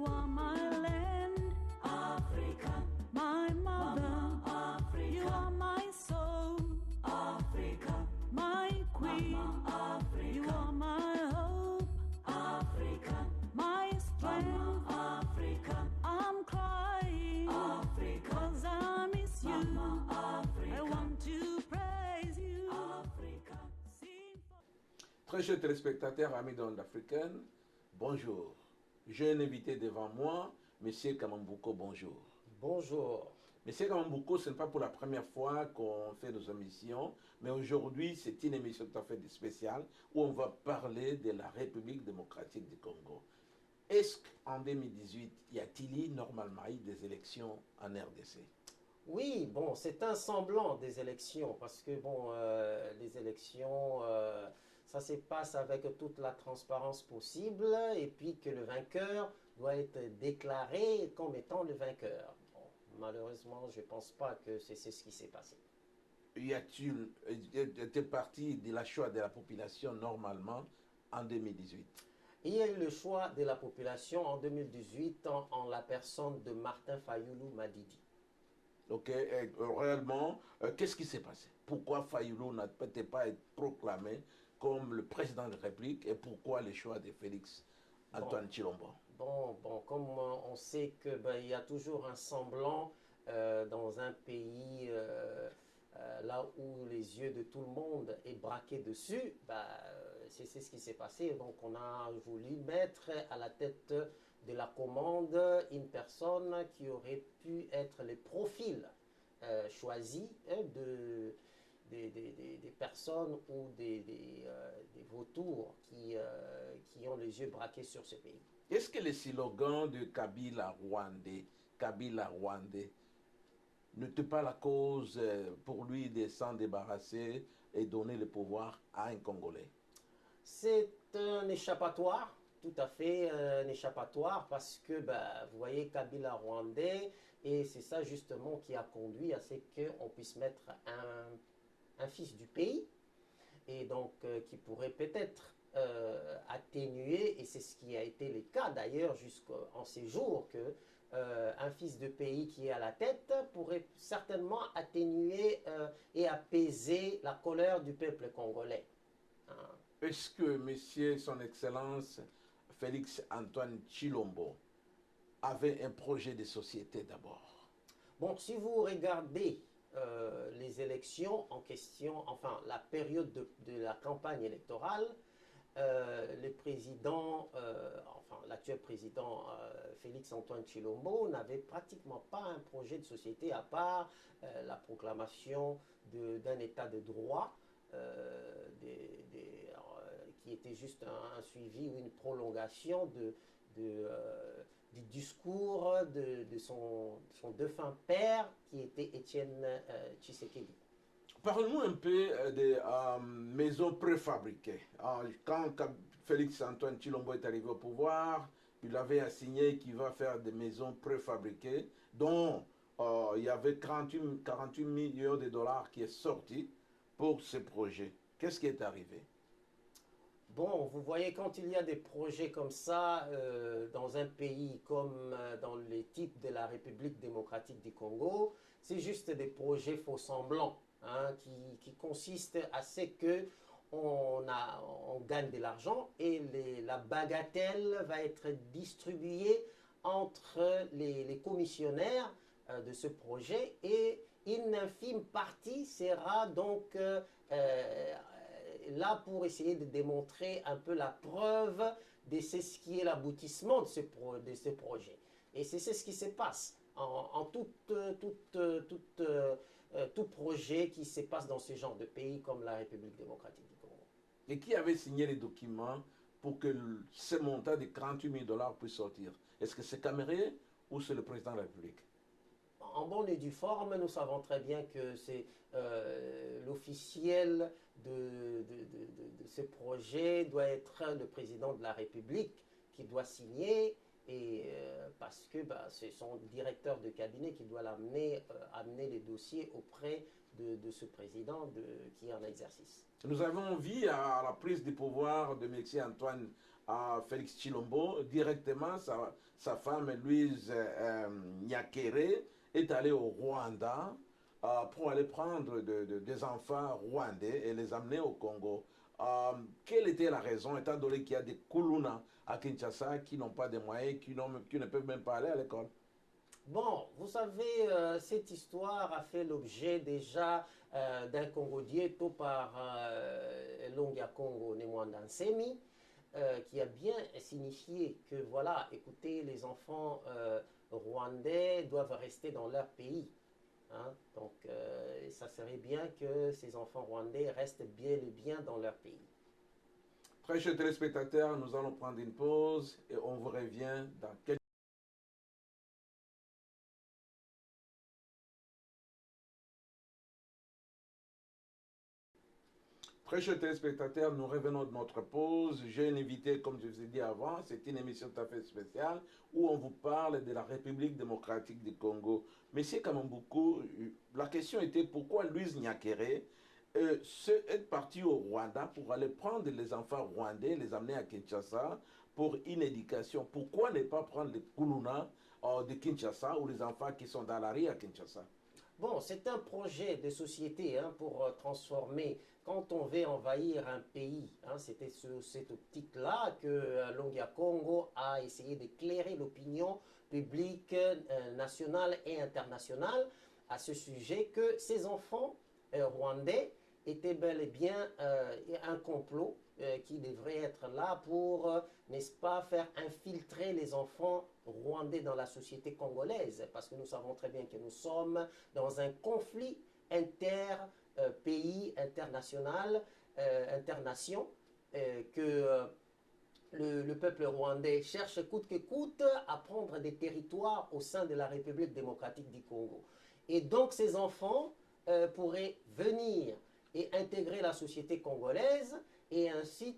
You are my land, Africa, my mother. Mama Africa, You are my soul, Africa, my queen. Mama You Africa, are my hope, Africa, my strength. Mama Africa, I'm crying Africa, 'cause I miss you. Mama I Africa, want to praise you. Africa. Sing for Très chers téléspectateurs, amis d'Onde africaine, bonjour. J'ai un invité devant moi, Monsieur Kamambouko, bonjour. Bonjour. Monsieur Kamambouko, ce n'est pas pour la première fois qu'on fait nos émissions, mais aujourd'hui, c'est une émission tout à fait spéciale où on va parler de la République démocratique du Congo. Est-ce qu'en 2018, y a-t-il eu normalement eu des élections en RDC? Oui, bon, c'est un semblant des élections parce que, bon, les élections, ça se passe avec toute la transparence possible et puis que le vainqueur doit être déclaré comme étant le vainqueur. Bon, malheureusement, je ne pense pas que c'est ce qui s'est passé. Y a-t-il été parti de la choix de la population normalement en 2018? Il y a eu le choix de la population en 2018 en la personne de Martin Fayoulou Madidi. Ok, réellement, qu'est-ce qui s'est passé? Pourquoi Fayoulou n'a peut-être pas été proclamé comme le président de la République et pourquoi le choix de Félix Antoine Tshilombo? Bon, comme on sait que il y a toujours un semblant dans un pays là où les yeux de tout le monde est braqué dessus, c'est ce qui s'est passé. Donc on a voulu mettre à la tête de la commande une personne qui aurait pu être le profil choisi des personnes ou des vautours qui ont les yeux braqués sur ce pays. Est-ce que le slogan de Kabila Rwandais n'était pas la cause pour lui de s'en débarrasser et donner le pouvoir à un Congolais? C'est un échappatoire, tout à fait un échappatoire, parce que vous voyez Kabila Rwandais, et c'est ça justement qui a conduit à ce qu'on puisse mettre un fils du pays, et donc qui pourrait peut-être atténuer, et c'est ce qui a été le cas d'ailleurs jusqu'en ces jours, que un fils de pays qui est à la tête pourrait certainement atténuer et apaiser la colère du peuple congolais. Hein. Est-ce que Monsieur, Son Excellence Félix Antoine Tshilombo avait un projet de société d'abord? Bon, si vous regardez les élections en question, enfin la période de la campagne électorale, le président, l'actuel président Félix Antoine Tshilombo n'avait pratiquement pas un projet de société à part la proclamation d'un état de droit qui était juste un suivi ou une prolongation du discours de son défunt père qui était Étienne Tshisekedi. Parle-nous un peu des maisons préfabriquées. Quand Félix Antoine Tshilombo est arrivé au pouvoir, il avait assigné qu'il va faire des maisons préfabriquées dont il y avait 48 millions de dollars qui est sorti pour ce projet. Qu'est-ce qui est arrivé? Bon, vous voyez, quand il y a des projets comme ça dans un pays comme dans les types de la République démocratique du Congo, c'est juste des projets faux semblants hein, qui consistent à ce que on gagne de l'argent et la bagatelle va être distribuée entre les commissionnaires de ce projet et une infime partie sera donc là pour essayer de démontrer un peu la preuve de ce qui est l'aboutissement de ce projet. Et c'est ce qui se passe en tout projet qui se passe dans ce genre de pays comme la République démocratique du Congo. Et qui avait signé les documents pour que ce montant de 48 000 dollars puisse sortir? Est-ce que c'est Caméré ou c'est le président de la République? En bonne et due forme, nous savons très bien que c'est l'officiel de ce projet doit être le président de la République qui doit signer et parce que c'est son directeur de cabinet qui doit amener les dossiers auprès de ce président qui est en exercice. Nous avons vu à la prise du pouvoir de M. Antoine Félix Tshilombo, directement sa femme Louise Nyakere est allée au Rwanda pour aller prendre des enfants rwandais et les amener au Congo. Quelle était la raison, étant donné qu'il y a des Kuluna à Kinshasa qui n'ont pas de moyens, qui ne peuvent même pas aller à l'école? Bon, vous savez, cette histoire a fait l'objet déjà d'un Congo Diéto par Longia Congo Nemwanda Nsemi, qui a bien signifié que, voilà, écoutez, les enfants rwandais doivent rester dans leur pays. Hein. Donc, ça serait bien que ces enfants rwandais restent bien dans leur pays. Très chers téléspectateurs, nous allons prendre une pause et on vous revient dans quelques... Très chers téléspectateurs, nous revenons de notre pause. J'ai une invitée, comme je vous ai dit avant, c'est une émission tout à fait spéciale où on vous parle de la République démocratique du Congo. Monsieur Kamamboukou, la question était pourquoi Louise Nyakere est partie au Rwanda pour aller prendre les enfants rwandais, les amener à Kinshasa pour une éducation. Pourquoi ne pas prendre les Kuluna de Kinshasa ou les enfants qui sont dans la rue à Kinshasa? Bon, c'est un projet de société hein, pour transformer. Quand on veut envahir un pays, hein, c'était sur cette optique-là que Longia Congo a essayé d'éclairer l'opinion publique nationale et internationale à ce sujet que ces enfants rwandais étaient bel et bien un complot qui devrait être là pour, n'est-ce pas, faire infiltrer les enfants rwandais dans la société congolaise. Parce que nous savons très bien que nous sommes dans un conflit inter-pays, international, internation, que le peuple rwandais cherche coûte que coûte à prendre des territoires au sein de la République démocratique du Congo. Et donc ces enfants pourraient venir et intégrer la société congolaise et ainsi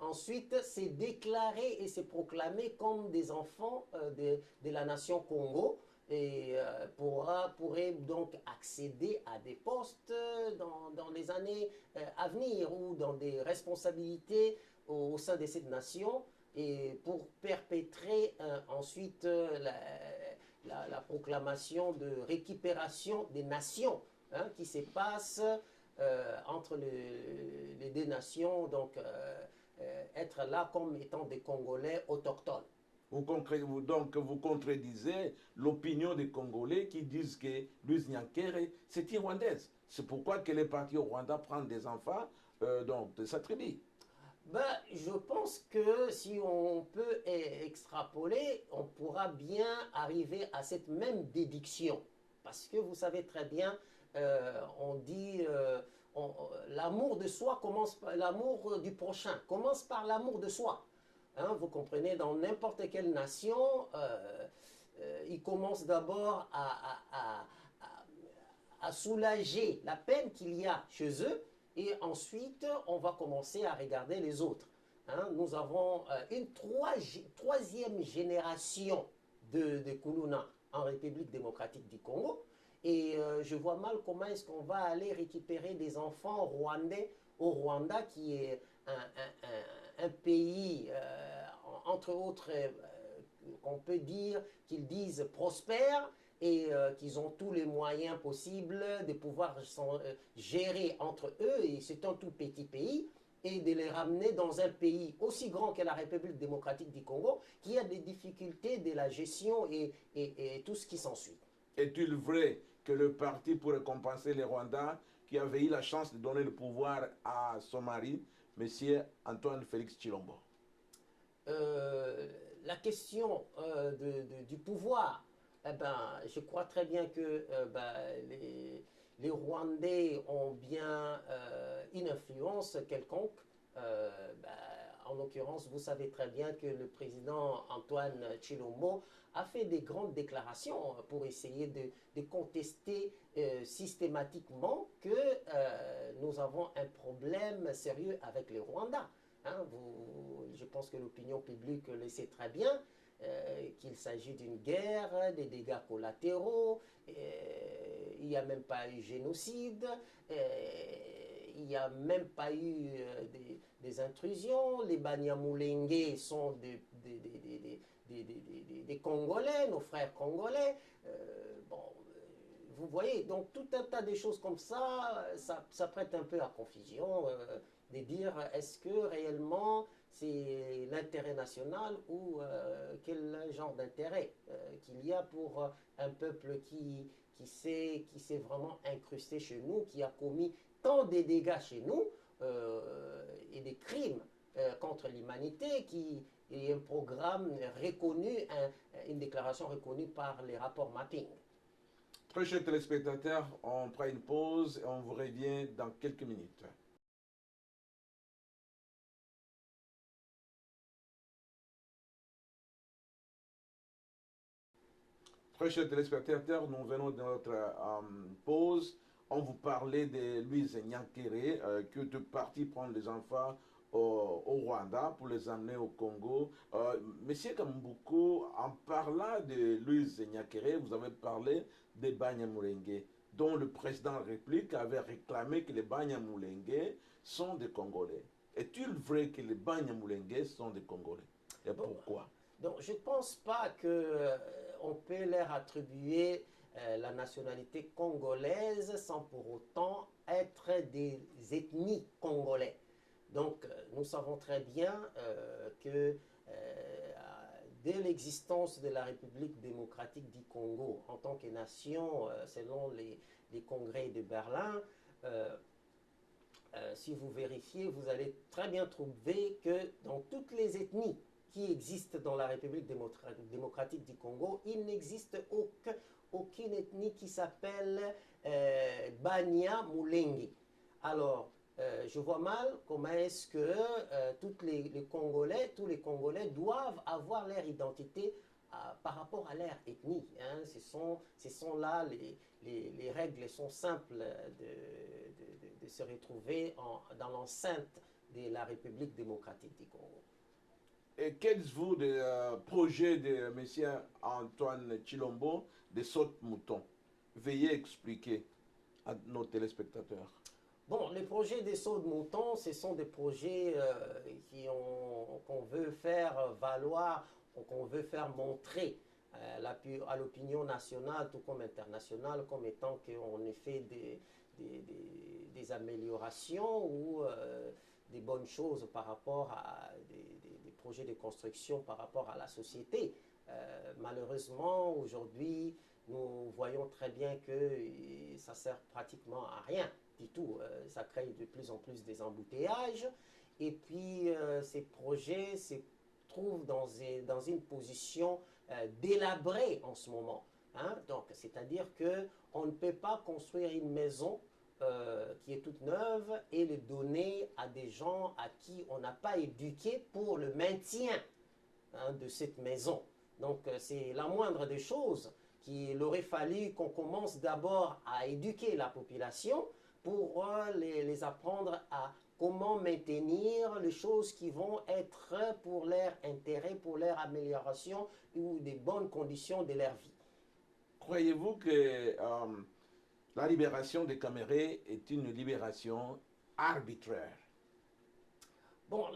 ensuite s'est déclaré et s'est proclamé comme des enfants de la nation Congo et pourrait donc accéder à des postes dans les années à venir ou dans des responsabilités au sein de cette nation et pour perpétrer ensuite la proclamation de récupération des nations hein, qui se passe entre les deux nations, donc être là comme étant des Congolais autochtones. Donc vous contredisez l'opinion des Congolais qui disent que Louise Nyakere, c'est une Rwandaise. C'est pourquoi qu'elle est partie au Rwanda prendre des enfants donc, de sa tribu. Ben, je pense que si on peut extrapoler, on pourra bien arriver à cette même déduction. Parce que vous savez très bien, on dit l'amour de soi commence par l'amour du prochain, commence par l'amour de soi. Hein, vous comprenez, dans n'importe quelle nation, il commence d'abord à soulager la peine qu'il y a chez eux et ensuite on va commencer à regarder les autres. Hein, nous avons une troisième génération de Kuluna en République démocratique du Congo. Et je vois mal comment est-ce qu'on va aller récupérer des enfants rwandais au Rwanda, qui est un pays, entre autres, qu'on peut dire qu'ils disent prospère et qu'ils ont tous les moyens possibles de pouvoir gérer entre eux, et c'est un tout petit pays, et de les ramener dans un pays aussi grand que la République démocratique du Congo, qui a des difficultés de la gestion et tout ce qui s'ensuit. Est-il vrai que le parti pour récompenser les Rwandais qui avait eu la chance de donner le pouvoir à son mari, M. Antoine Félix Tshilombo? La question du pouvoir, eh ben, je crois très bien que les Rwandais ont bien une influence quelconque. En l'occurrence, vous savez très bien que le président Antoine Tshilombo a fait des grandes déclarations pour essayer de contester systématiquement que nous avons un problème sérieux avec les Rwandais. Hein, je pense que l'opinion publique le sait très bien. qu'il s'agit d'une guerre, des dégâts collatéraux, il n'y a même pas eu génocide, il n'y a même pas eu des intrusions. Les Banyamulenge sont des Congolais, nos frères congolais. Bon, vous voyez, donc tout un tas de choses comme ça prête un peu à confusion de dire est-ce que réellement c'est l'intérêt national ou quel genre d'intérêt qu'il y a pour un peuple qui s'est vraiment incrusté chez nous, qui a commis tant de dégâts chez nous et des crimes contre l'humanité, qui est un programme reconnu, une déclaration reconnue par les rapports mapping. Très chers téléspectateurs, on prend une pause et on vous revient dans quelques minutes. Très chers téléspectateurs, nous venons de notre pause. On vous parlait de Louise Nyankere qui est parti prendre les enfants au Rwanda pour les amener au Congo. Monsieur Kambuku, en parlant de Louise Nyankere, vous avez parlé des Banyamulenge, dont le président de la République avait réclamé que les Banyamulenge sont des Congolais. Est-il vrai que les Banyamulenge sont des Congolais? Et pourquoi? Donc, je ne pense pas qu'on peut leur attribuer la nationalité congolaise sans pour autant être des ethnies congolais. Donc, nous savons très bien que dès l'existence de la République démocratique du Congo en tant que nation, selon les congrès de Berlin, si vous vérifiez, vous allez très bien trouver que dans toutes les ethnies qui existent dans la République démocratique du Congo, il n'existe aucune ethnie qui s'appelle Banyamulenge. Alors, je vois mal comment est-ce que tous les Congolais doivent avoir leur identité par rapport à leur ethnie. Hein. Ce sont là, les règles sont simples de se retrouver dans l'enceinte de la République démocratique du Congo. Et qu'êtes-vous des projets de M. Antoine Tshilombo de Saute-Mouton? Veuillez expliquer à nos téléspectateurs. Bon, les projets des sauts de mouton, ce sont des projets qu'on veut faire valoir, qu'on veut faire montrer à l'opinion nationale, tout comme internationale, comme étant qu'on ait fait des améliorations ou des bonnes choses par rapport à des projets de construction par rapport à la société. Malheureusement, aujourd'hui, nous voyons très bien que ça sert pratiquement à rien du tout. Ça crée de plus en plus des embouteillages. Et puis, ces projets se trouvent dans une position délabrée en ce moment. Hein? Donc, c'est-à-dire qu'on ne peut pas construire une maison qui est toute neuve et le donner à des gens à qui on n'a pas éduqué pour le maintien de cette maison. Donc, c'est la moindre des choses qu'il aurait fallu qu'on commence d'abord à éduquer la population pour les apprendre à comment maintenir les choses qui vont être pour leur intérêt, pour leur amélioration ou des bonnes conditions de leur vie. Croyez-vous que la libération des Camérés est une libération arbitraire? Bon,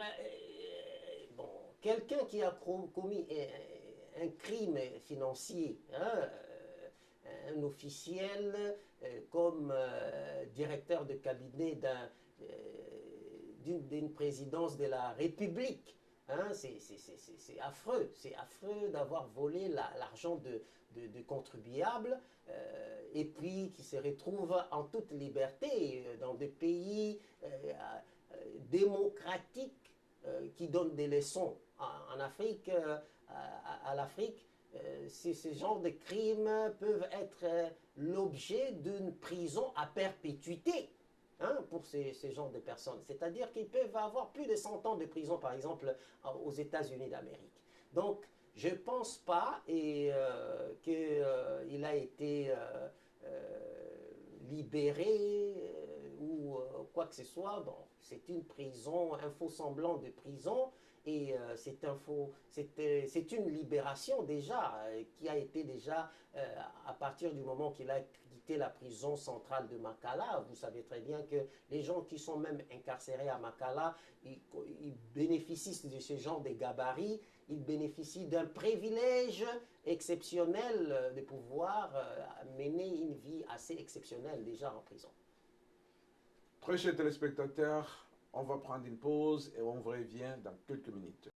quelqu'un qui a commis un crime financier, hein, un officiel comme directeur de cabinet d'une présidence de la République. Hein, c'est affreux. C'est affreux d'avoir volé l'argent de contribuables et puis qui se retrouve en toute liberté dans des pays démocratiques qui donnent des leçons en Afrique, à l'Afrique. Ces genres de crimes peuvent être l'objet d'une prison à perpétuité hein, pour ces genres de personnes. C'est-à-dire qu'ils peuvent avoir plus de 100 ans de prison, par exemple, aux États-Unis d'Amérique. Donc, je ne pense pas qu'il a été libéré ou quoi que ce soit, bon, c'est une prison, un faux semblant de prison. Et c'est une libération déjà qui a été déjà à partir du moment qu'il a quitté la prison centrale de Makala. Vous savez très bien que les gens qui sont même incarcérés à Makala, ils bénéficient de ce genre de gabarits, ils bénéficient d'un privilège exceptionnel de pouvoir mener une vie assez exceptionnelle déjà en prison. Très chers téléspectateurs, on va prendre une pause et on revient dans quelques minutes.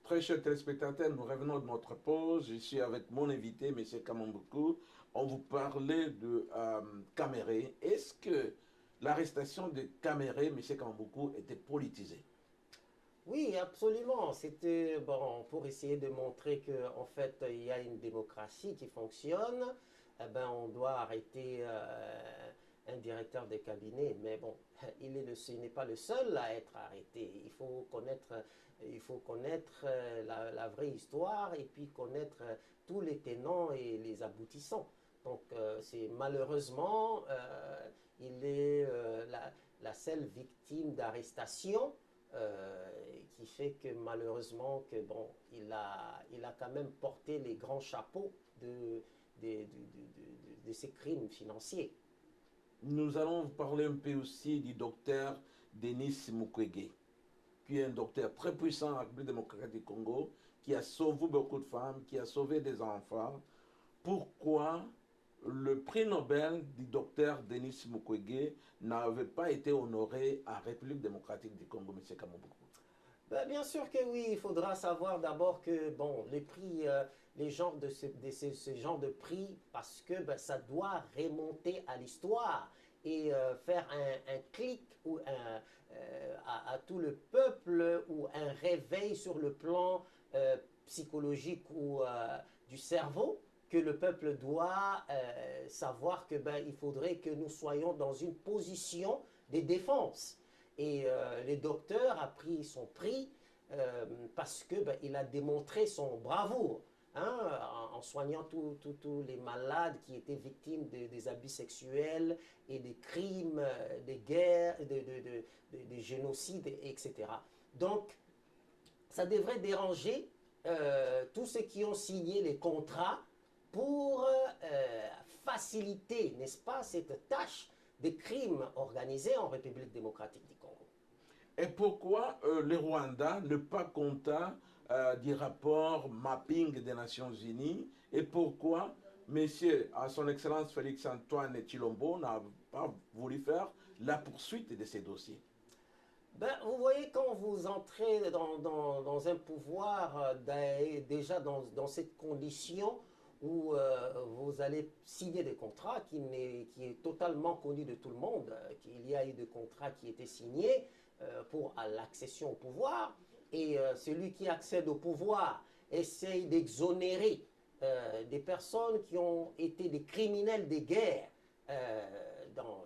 Très chers téléspectateurs, nous revenons de notre pause. Je suis avec mon invité, M. Kamamboukou. On vous parlait de Caméré. Est-ce que l'arrestation de Caméré, M. Kamamboukou, était politisée? Oui, absolument. C'était bon pour essayer de montrer qu'en fait il y a une démocratie qui fonctionne. Eh ben, on doit arrêter un directeur de cabinet, mais bon, ce n'est pas le seul à être arrêté. Il faut connaître la vraie histoire et puis connaître tous les tenants et les aboutissants. Donc, c'est malheureusement, il est la seule victime d'arrestation. Qui fait que malheureusement que bon, il a quand même porté les grands chapeaux de ces crimes financiers. Nous allons vous parler un peu aussi du docteur Denis Mukwege, qui est un docteur très puissant en République démocratique du Congo, qui a sauvé beaucoup de femmes, qui a sauvé des enfants. Pourquoi le prix Nobel du docteur Denis Mukwege n'avait pas été honoré en République démocratique du Congo, M. Kamamboukou? Ben, bien sûr que oui, il faudra savoir d'abord que bon, les prix, les genres de ce genre de prix, parce que ben, ça doit remonter à l'histoire et faire un clic ou à tout le peuple ou un réveil sur le plan psychologique ou du cerveau, que le peuple doit savoir que ben, il faudrait que nous soyons dans une position de défense. Et le docteur a pris son prix parce que ben, il a démontré son bravoure hein, en soignant tous les malades qui étaient victimes des abus sexuels et des crimes, des guerres, des génocides, etc. Donc, ça devrait déranger tous ceux qui ont signé les contrats pour faciliter, n'est-ce pas, cette tâche des crimes organisés en République démocratique du Congo. Et pourquoi le Rwanda ne pas compta du rapport mapping des Nations Unies? Et pourquoi Monsieur, à son Excellence Félix Antoine Tshilombo n'a pas voulu faire la poursuite de ces dossiers? Ben, vous voyez, quand vous entrez dans un pouvoir, déjà dans cette condition où vous allez signer des contrats qui est totalement connu de tout le monde, qu'il y a eu des contrats qui étaient signés pour l'accession au pouvoir, et celui qui accède au pouvoir essaye d'exonérer des personnes qui ont été des criminels de guerre dans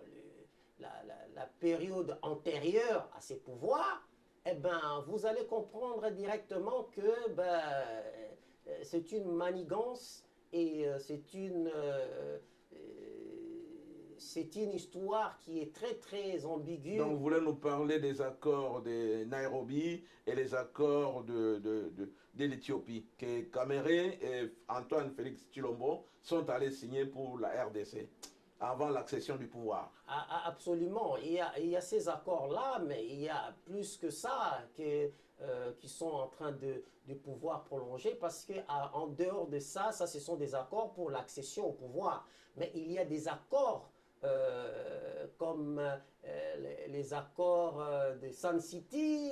la période antérieure à ces pouvoirs, eh ben, vous allez comprendre directement que ben, c'est une manigance et c'est une histoire qui est très très ambiguë. Donc vous voulez nous parler des accords de Nairobi et les accords de l'Éthiopie que Caméré et Antoine Félix Tshilombo sont allés signer pour la RDC avant l'accession du pouvoir. Absolument, il y a ces accords-là, mais il y a plus que ça qui sont en train de pouvoir prolonger, parce qu'en dehors de ça, ce sont des accords pour l'accession au pouvoir. Mais il y a des accords comme les accords de Sun City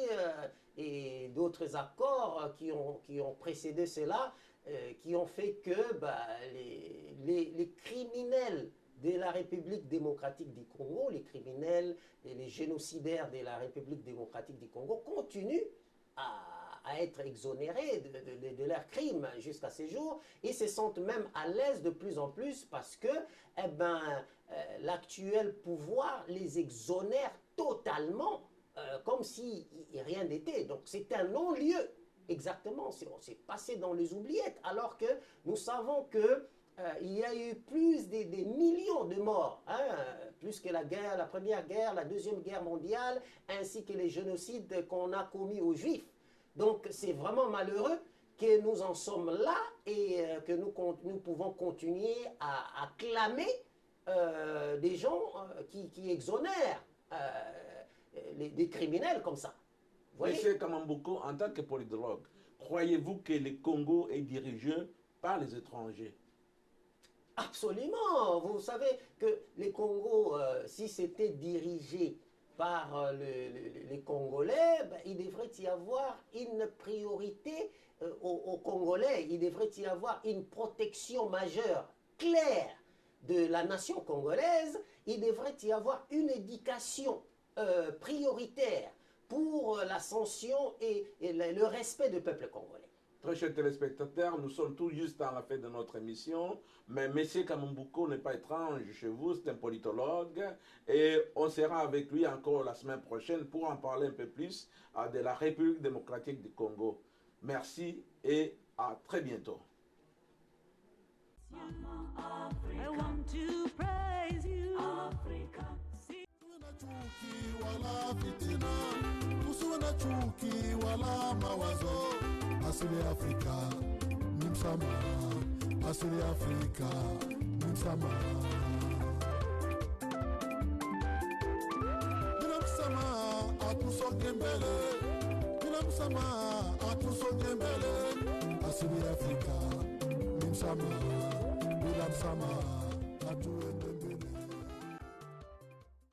et d'autres accords qui ont précédé cela, qui ont fait que bah, les criminels de la République démocratique du Congo, les criminels et les génocidaires de la République démocratique du Congo continuent à être exonérés de leurs crimes jusqu'à ces jours et se sentent même à l'aise de plus en plus parce que eh ben, l'actuel pouvoir les exonère totalement comme si rien n'était. Donc c'est un non-lieu Exactement, c'est passé dans les oubliettes, alors que nous savons que il y a eu plus des millions de morts, hein, plus que la guerre, la première guerre, la deuxième guerre mondiale, ainsi que les génocides qu'on a commis aux Juifs. Donc c'est vraiment malheureux que nous en sommes là et que nous pouvons continuer à clamer des gens qui exonèrent des criminels comme ça. Vous voyez? Monsieur Kamamboko, en tant que politologue, croyez-vous que le Congo est dirigé par les étrangers? Absolument. Vous savez que les Congos, si c'était dirigé par les Congolais, ben, il devrait y avoir une priorité aux Congolais. Il devrait y avoir une protection majeure, claire de la nation congolaise. Il devrait y avoir une éducation prioritaire pour l'ascension et le respect du peuple congolais. Très chers téléspectateurs, nous sommes tout juste à la fin de notre émission, mais M. Kamamboko n'est pas étrange chez vous, c'est un politologue, et on sera avec lui encore la semaine prochaine pour en parler un peu plus de la République démocratique du Congo. Merci et à très bientôt. I want to praise you. Africa. See Chuki wala fitina, tusiwe na chuki wala mawazo. Asili ya Afrika ni msamaha, asili ya Afrika ni msamaha. Bila msamaha hatusonge mbele, bila msamaha hatusonge mbele. Asili ya Afrika ni msamaha, bila msamaha